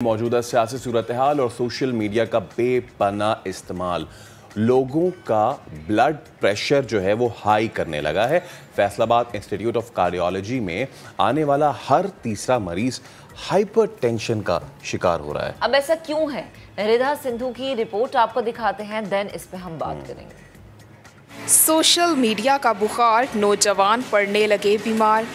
मौजूदा सियासी सूरत हाल और सोशल मीडिया का बेपना इस्तेमाल लोगों का ब्लड प्रेशर जो है वो हाई करने लगा है। फैसलाबाद इंस्टीट्यूट ऑफ कार्डियोलॉजी में आने वाला हर तीसरा मरीज हाइपरटेंशन का शिकार हो रहा है। अब ऐसा क्यों है, रिधा सिंधु की रिपोर्ट आपको दिखाते हैं, देन इस पे हम बात करेंगे। सोशल मीडिया का बुखार, नौजवान पड़ने लगे बीमार।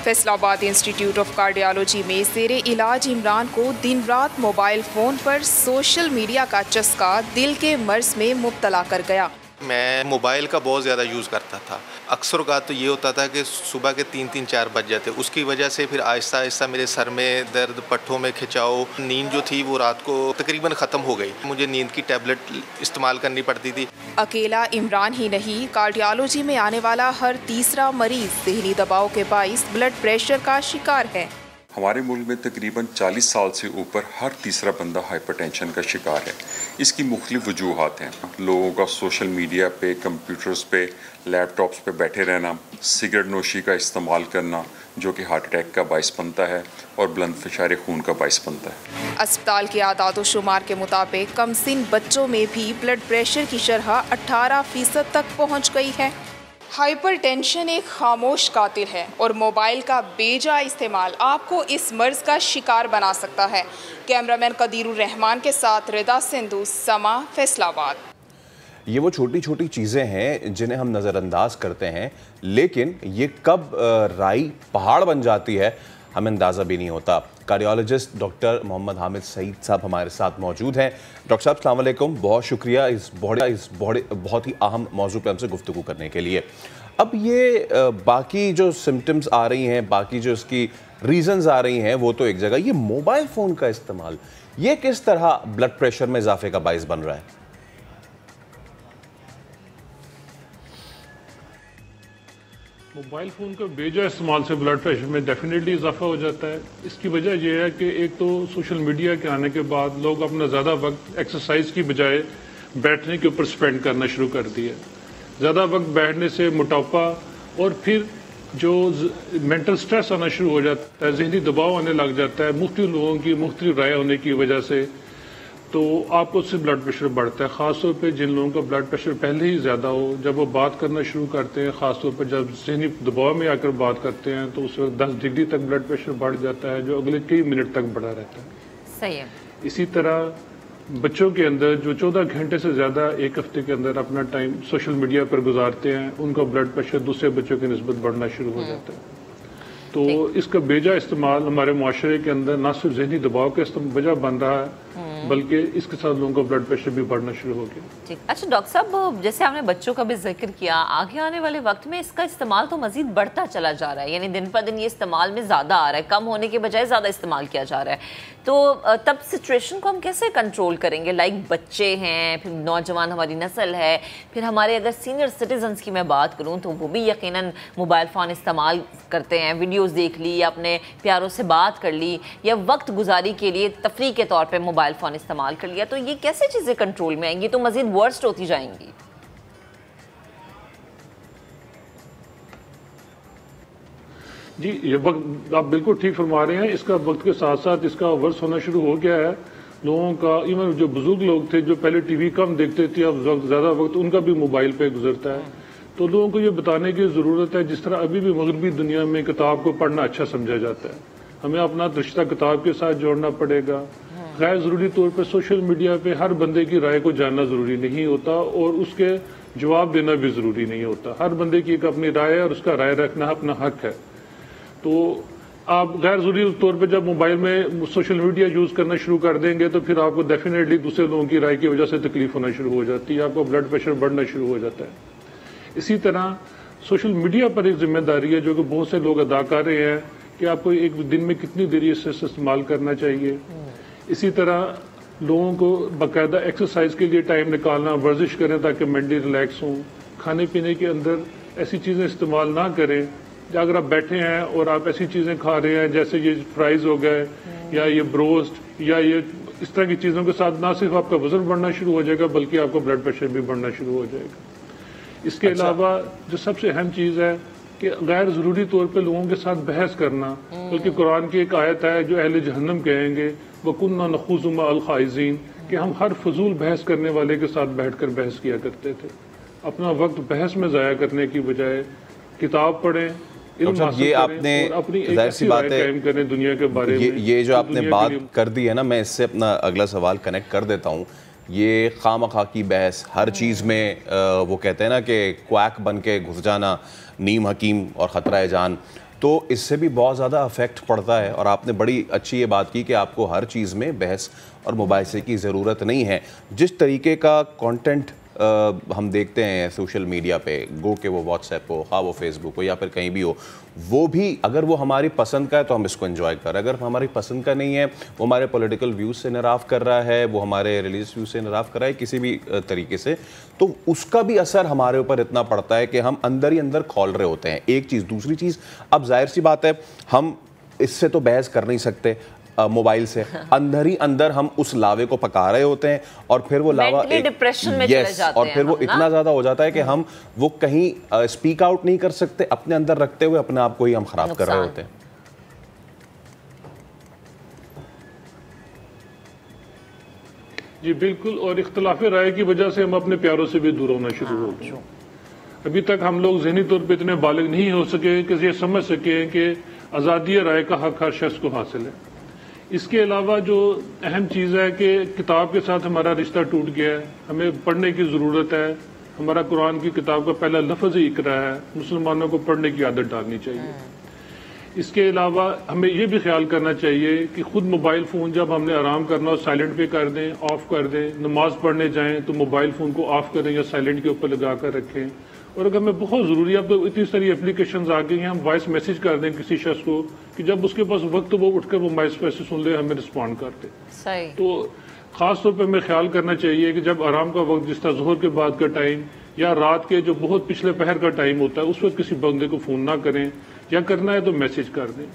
फैसलाबाद इंस्टीट्यूट ऑफ कार्डियोलॉजी में ज़ेरे इलाज इमरान को दिन रात मोबाइल फ़ोन पर सोशल मीडिया का चस्का दिल के मर्ज में मुब्तला कर गया। मैं मोबाइल का बहुत ज़्यादा यूज़ करता था। अक्सर का तो ये होता था कि सुबह के 3-4 बज जाते, उसकी वजह से फिर आहिस्ता आहिस्ता मेरे सर में दर्द, पट्ठों में खिंचाव, नींद जो थी वो रात को तकरीबन ख़त्म हो गई। मुझे नींद की टैबलेट इस्तेमाल करनी पड़ती थी। अकेला इमरान ही नहीं, कार्डियोलॉजी में आने वाला हर तीसरा मरीज ज़हनी दबाव के बाइस ब्लड प्रेशर का शिकार है। हमारे मुल्क में तकरीबन 40 साल से ऊपर हर तीसरा बंदा हाइपरटेंशन का शिकार है। इसकी मुख्तलिफ वजूहात हैं। लोगों का सोशल मीडिया पे, कंप्यूटर्स पे, लैपटॉप्स पे बैठे रहना, सिगरेट नोशी का इस्तेमाल करना जो कि हार्ट अटैक का बाइस बनता है और बुलंद फिशार खून का बाइस बनता है। अस्पताल के आदाद व शुमार के मुताबिक कमसिन बच्चों में भी ब्लड प्रेशर की शरह 18% तक पहुँच गई है। हाइपरटेंशन एक खामोश कातिल है और मोबाइल का बेजा इस्तेमाल आपको इस मर्ज का शिकार बना सकता है। कैमरामैन कदीरुर रहमान के साथ रिधा सिंधु, समा, फैसलाबाद। ये वो छोटी छोटी चीज़ें हैं जिन्हें हम नज़रअंदाज करते हैं, लेकिन ये कब राई पहाड़ बन जाती है हमें अंदाज़ा भी नहीं होता। कार्डियोलॉजिस्ट डॉक्टर मोहम्मद हामिद सईद साहब हमारे साथ मौजूद हैं। डॉक्टर साहब अस्सलाम वालेकुम, बहुत शुक्रिया इस बहुत ही अहम मौजू पर हमसे गुफ्तगू करने के लिए। अब ये बाकी जो सिम्टम्स आ रही हैं, बाकी जो इसकी रीज़न्स आ रही हैं वो तो एक जगह, ये मोबाइल फ़ोन का इस्तेमाल ये किस तरह ब्लड प्रेशर में इजाफे का बाइस बन रहा है? मोबाइल फ़ोन का बेजा इस्तेमाल से ब्लड प्रेशर में डेफिनेटली इजाफा हो जाता है। इसकी वजह यह है कि एक तो सोशल मीडिया के आने के बाद लोग अपना ज़्यादा वक्त एक्सरसाइज की बजाय बैठने के ऊपर स्पेंड करना शुरू कर दिया। ज़्यादा वक्त बैठने से मोटापा और फिर जो मेंटल स्ट्रेस आना शुरू हो जाता है, जहनी दबाव आने लग जाता है, मुख्तलिफ लोगों की मुख्तलिफ राय होने की वजह से, तो आपको उससे ब्लड प्रेशर बढ़ता है। ख़ासतौर पे जिन लोगों का ब्लड प्रेशर पहले ही ज़्यादा हो, जब वो बात करना शुरू करते हैं, ख़ासतौर पर जब ज़हनी दबाव में आकर बात करते हैं, तो उस वक्त 10 डिग्री तक ब्लड प्रेशर बढ़ जाता है जो अगले कई मिनट तक बढ़ा रहता है। सही है। इसी तरह बच्चों के अंदर जो 14 घंटे से ज़्यादा एक हफ्ते के अंदर अपना टाइम सोशल मीडिया पर गुजारते हैं, उनका ब्लड प्रेशर दूसरे बच्चों की निस्बत बढ़ना शुरू हो जाता है। तो इसका बेजा इस्तेमाल हमारे माशरे के अंदर न सिर्फ जहनी दबाव का वजह बन रहा है, बल्कि इसके साथ लोगों का ब्लड प्रेशर भी बढ़ना शुरू हो गया। ठीक। अच्छा डॉक्टर साहब, जैसे आपने बच्चों का भी जिक्र किया, आगे आने वाले वक्त में इसका इस्तेमाल तो मजीद बढ़ता चला जा रहा है, यानी दिन पर दिन ये इस्तेमाल में ज़्यादा आ रहा है, कम होने के बजाय ज़्यादा इस्तेमाल किया जा रहा है। तो तब सिचुएशन को हम कैसे कंट्रोल करेंगे? लाइक बच्चे हैं, फिर नौजवान हमारी नस्ल है, फिर हमारे अगर सीनियर सिटीजन्स की मैं बात करूँ तो वो भी यकीनन मोबाइल फ़ोन इस्तेमाल करते हैं, वीडियोज़ देख ली या अपने प्यारों से बात कर ली या वक्त गुजारी के लिए तफरीह के तौर पर मोबाइल फ़ोन इस्तेमाल कर लिया, तो ये कैसे चीज़ें कंट्रोल में आएंगी? तो मजीद वर्स्ट होती जाएंगी। जी, ये वक्त आप बिल्कुल ठीक फरमा रहे हैं। इसका वक्त के साथ साथ इसका वर्ष होना शुरू हो गया है। लोगों का, इवन जो बुजुर्ग लोग थे जो पहले टीवी कम देखते थे, अब ज़्यादा वक्त उनका भी मोबाइल पे गुजरता है। तो लोगों को ये बताने की ज़रूरत है, जिस तरह अभी भी मगरबी दुनिया में किताब को पढ़ना अच्छा समझा जाता है, हमें अपना रिश्ता किताब के साथ जोड़ना पड़ेगा। गैर ज़रूरी तौर पर सोशल मीडिया पे हर बंदे की राय को जानना ज़रूरी नहीं होता और उसके जवाब देना भी ज़रूरी नहीं होता। हर बंदे की एक अपनी राय है और उसका राय रखना अपना हक है। तो आप गैर ज़रूरी तौर पे जब मोबाइल में सोशल मीडिया यूज़ करना शुरू कर देंगे तो फिर आपको डेफिनेटली दूसरे लोगों की राय की वजह से तकलीफ होना शुरू हो जाती है, आपको ब्लड प्रेशर बढ़ना शुरू हो जाता है। इसी तरह सोशल मीडिया पर एक जिम्मेदारी है जो कि बहुत से लोग अदा कर रहे हैं कि आपको एक दिन में कितनी देर इसे इस्तेमाल करना चाहिए। इसी तरह लोगों को बाकायदा एक्सरसाइज के लिए टाइम निकालना, वर्जिश करें ताकि मेंटली रिलैक्स हों। खाने पीने के अंदर ऐसी चीज़ें इस्तेमाल ना करें। अगर आप बैठे हैं और आप ऐसी चीज़ें खा रहे हैं जैसे ये फ्राइज़ हो गए या ये ब्रोस्ट या ये इस तरह की चीज़ों के साथ, ना सिर्फ आपका वजन बढ़ना शुरू हो जाएगा बल्कि आपका ब्लड प्रेशर भी बढ़ना शुरू हो जाएगा। इसके अलावा जो सबसे अहम चीज़ है कि गैर ज़रूरी तौर पे लोगों के साथ बहस करना, बल्कि कुरान की एक आयत है जो अहले जहन्नम कहेंगे वकुन्ना नखूज़ु मअल ख़ाइज़ीन, कि हम हर फजूल बहस करने वाले के साथ बैठकर बहस किया करते थे। अपना वक्त बहस में ज़ाया करने की बजाय किताब पढ़ें, इल्म हासिल ये करें आपने और अपनी एक जाहिर अच्छी सी बात राय है कायम करें दुनिया के बारे में। ये जो तो आपने दुनिया बात के लिए कर दी है ना, मैं इससे अपना अगला सवाल कनेक्ट कर देता हूँ। ये खामखा की बहस हर चीज़ में वो कहते हैं ना कि क्वैक बन के घुस जाना, नीम हकीम और ख़तरा जान, तो इससे भी बहुत ज़्यादा अफेक्ट पड़ता है। और आपने बड़ी अच्छी ये बात की कि आपको हर चीज़ में बहस और मुबाहिसे की ज़रूरत नहीं है। जिस तरीके का कंटेंट हम देखते हैं सोशल मीडिया पे, गो के वो व्हाट्सएप हो, हाँ वो फेसबुक हो या फिर कहीं भी हो, वो भी अगर वो हमारी पसंद का है तो हम इसको एंजॉय कर रहे हैं। अगर हमारी पसंद का नहीं है, वो हमारे पॉलिटिकल व्यूज़ से निराफ कर रहा है, वो हमारे रिलीजियस व्यूज़ से निराफ कर रहा है, किसी भी तरीके से, तो उसका भी असर हमारे ऊपर इतना पड़ता है कि हम अंदर ही अंदर खौल रहे होते हैं। एक चीज़। दूसरी चीज़, अब जाहिर सी बात है हम इससे तो बहस कर नहीं सकते मोबाइल से, अंदर ही अंदर हम उस लावे को पका रहे होते हैं और फिर वो लावा एक डिप्रेशन में चले जाते और फिर वो इतना ज़्यादा हो जाता है कि हम वो कहीं स्पीक आउट नहीं कर सकते, अपने अंदर रखते हुए अपने आप को ही हम खराब कर रहे होते हैं। जी बिल्कुल, और इख्तलाफ राय की वजह से हम अपने प्यारों से भी दूर होना शुरू हो गए। अभी तक हम लोग ज़हनी तौर पे इतने बालिग नहीं हो सके कि ये समझ सके कि आज़ादी राय का हक हर शख्स को हासिल है। इसके अलावा जो अहम चीज़ है कि किताब के साथ हमारा रिश्ता टूट गया है, हमें पढ़ने की ज़रूरत है। हमारा कुरान की किताब का पहला लफ्ज़ ही इकरा है, मुसलमानों को पढ़ने की आदत डालनी चाहिए। इसके अलावा हमें ये भी ख्याल करना चाहिए कि खुद मोबाइल फ़ोन जब हमने आराम करना हो साइलेंट पे कर दें, ऑफ कर दें। नमाज पढ़ने जाएं तो मोबाइल फ़ोन को ऑफ करें या साइलेंट के ऊपर लगा कर रखें। और अगर हमें बहुत ज़रूरी है, अब तो इतनी सारी एप्लीकेशंस आ गई हैं, हम वॉइस मैसेज कर दें किसी शख्स को कि जब उसके पास वक्त वो उठकर वो वॉइस मैसेज सुन ले, हमें रिस्पॉन्ड कर दे। सही। तो ख़ास तौर पर हमें ख्याल करना चाहिए कि जब आराम का वक्त, जिस तरह ज़ोहर के बाद का टाइम या रात के जो बहुत पिछले पहर का टाइम होता है, उस वक्त किसी बंदे को फ़ोन ना करें, या करना है तो मैसेज कर दें।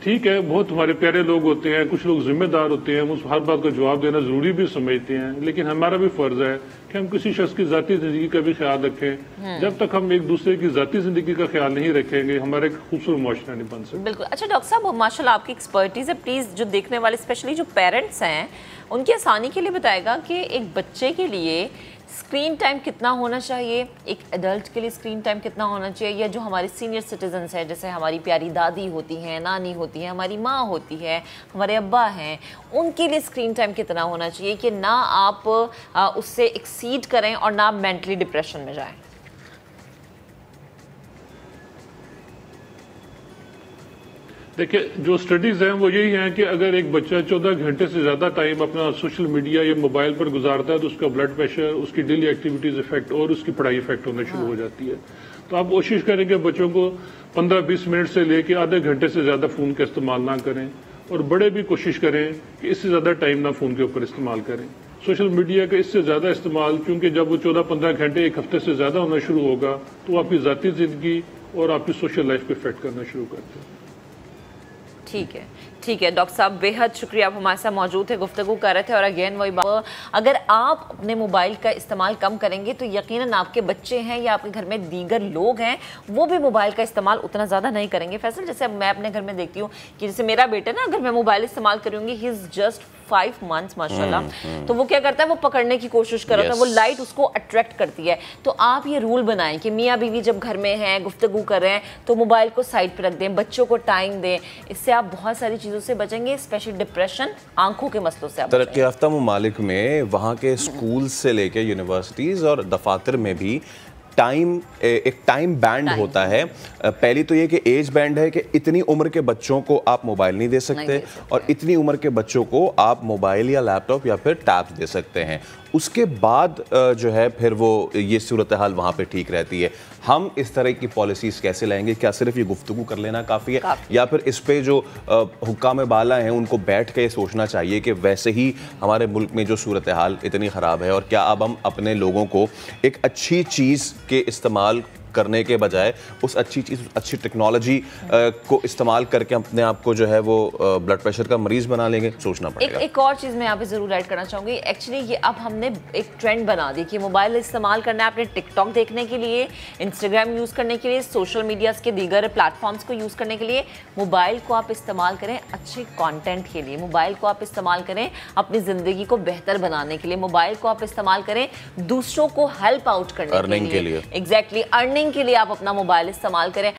ठीक है, बहुत हमारे प्यारे लोग होते हैं, कुछ लोग जिम्मेदार होते हैं, हम उस हर बात का जवाब देना जरूरी भी समझते हैं, लेकिन हमारा भी फर्ज है कि हम किसी शख्स की जाती जिंदगी का भी ख्याल रखें। जब तक हम एक दूसरे की जाती जिंदगी का ख्याल नहीं रखेंगे, हमारे खूबसूरत मुआशरा नहीं बन सकता। बिल्कुल। अच्छा डॉक्टर साहब, माशाल्लाह आपकी एक्सपर्टीज है, प्लीज जो देखने वाले स्पेशली जो पेरेंट्स हैं उनकी आसानी के लिए बताएगा कि एक बच्चे के लिए स्क्रीन टाइम कितना होना चाहिए, एक एडल्ट के लिए स्क्रीन टाइम कितना होना चाहिए, या जो हमारे सीनियर सिटीजन्स हैं जैसे हमारी प्यारी दादी होती हैं, नानी होती हैं, हमारी माँ होती है, हमारे अब्बा हैं, उनके लिए स्क्रीन टाइम कितना होना चाहिए कि ना आप उससे एक्सीड करें और ना आप मेंटली डिप्रेशन में जाएं? देखिए, जो स्टडीज़ हैं वो यही हैं कि अगर एक बच्चा 14 घंटे से ज़्यादा टाइम अपना सोशल मीडिया या मोबाइल पर गुजारता है तो उसका ब्लड प्रेशर, उसकी डेली एक्टिविटीज़ इफेक्ट और उसकी पढ़ाई इफेक्ट होना शुरू हो जाती है। तो आप कोशिश करें कि बच्चों को 15-20 मिनट से लेकर आधे घंटे से ज़्यादा फ़ोन का इस्तेमाल ना करें, और बड़े भी कोशिश करें कि इससे ज़्यादा टाइम ना फ़ोन के ऊपर इस्तेमाल करें। सोशल मीडिया का इससे ज़्यादा इस्तेमाल, क्योंकि जब वो 14-15 घंटे एक हफ्ते से ज़्यादा होना शुरू होगा तो आपकी ज़ाती ज़िंदगी और आपकी सोशल लाइफ को इफेक्ट करना शुरू करते हैं। ठीक है, ठीक है डॉक्टर साहब, बेहद शुक्रिया, आप हमारे साथ मौजूद थे, गुफ्तगू कर रहे थे। और अगेन वही बात, अगर आप अपने मोबाइल का इस्तेमाल कम करेंगे तो यकीनन आपके बच्चे हैं या आपके घर में दीगर लोग हैं वो भी मोबाइल का इस्तेमाल उतना ज़्यादा नहीं करेंगे। फैसल, जैसे मैं अपने घर में देखती हूँ कि जैसे मेरा बेटा ना, अगर मैं मोबाइल इस्तेमाल करूँगी, ही इज़ जस्ट 5 months माशाल्लाह, तो वो क्या करता है, वो पकड़ने की कोशिश कर रहा है, वो लाइट उसको अट्रैक्ट करती है। तो आप ये रूल बनाएं कि मियाँ बीवी जब घर में हैं, गुफ्तगू कर रहे हैं, तो मोबाइल को साइड पे रख दें, बच्चों को टाइम दें। इससे आप बहुत सारी चीज़ों से बचेंगे, स्पेशली डिप्रेशन, आंखों के मसलों से। तरक्की याफ्ता ममालिक में वहाँ के स्कूल से लेके यूनिवर्सिटीज़ और दफातर में भी एक टाइम बैंड होता है। पहली तो ये कि एज बैंड है कि इतनी उम्र के बच्चों को आप मोबाइल नहीं दे सकते, और इतनी उम्र के बच्चों को आप मोबाइल या लैपटॉप या फिर टैब्स दे सकते हैं। उसके बाद जो है फिर वो ये सूरत हाल वहाँ पे ठीक रहती है। हम इस तरह की पॉलिसीज़ कैसे लाएंगे? क्या सिर्फ ये गुफ्तगू कर लेना काफ़ी है, या फिर इस पे जो हुक्काम बाला हैं उनको बैठ के सोचना चाहिए कि वैसे ही हमारे मुल्क में जो सूरत हाल इतनी ख़राब है, और क्या अब हम अपने लोगों को एक अच्छी चीज़ के इस्तेमाल करने के बजाय उस अच्छी चीज़, अच्छी टेक्नोलॉजी को इस्तेमाल करके अपने आप को जो है वो ब्लड प्रेशर का मरीज बना लेंगे, सोचना पड़ेगा। एक और चीज़ मैं यहाँ पे ज़रूर ऐड करना चाहूँगी। एक्चुअली ये अब हमने एक ट्रेंड बना दी कि मोबाइल इस्तेमाल करना है आपने टिकटॉक देखने के लिए, इंस्टाग्राम यूज़ करने के लिए, सोशल मीडिया के दीगर प्लेटफॉर्म्स को यूज़ करने के लिए। मोबाइल को आप इस्तेमाल करें अच्छे कंटेंट के लिए, मोबाइल को आप इस्तेमाल करें अपनी ज़िंदगी को बेहतर बनाने के लिए, मोबाइल को आप इस्तेमाल करें दूसरों को हेल्प आउट करने के लिए। एग्जैक्टली अर्निंग के लिए आप अपना मोबाइल इस्तेमाल करें।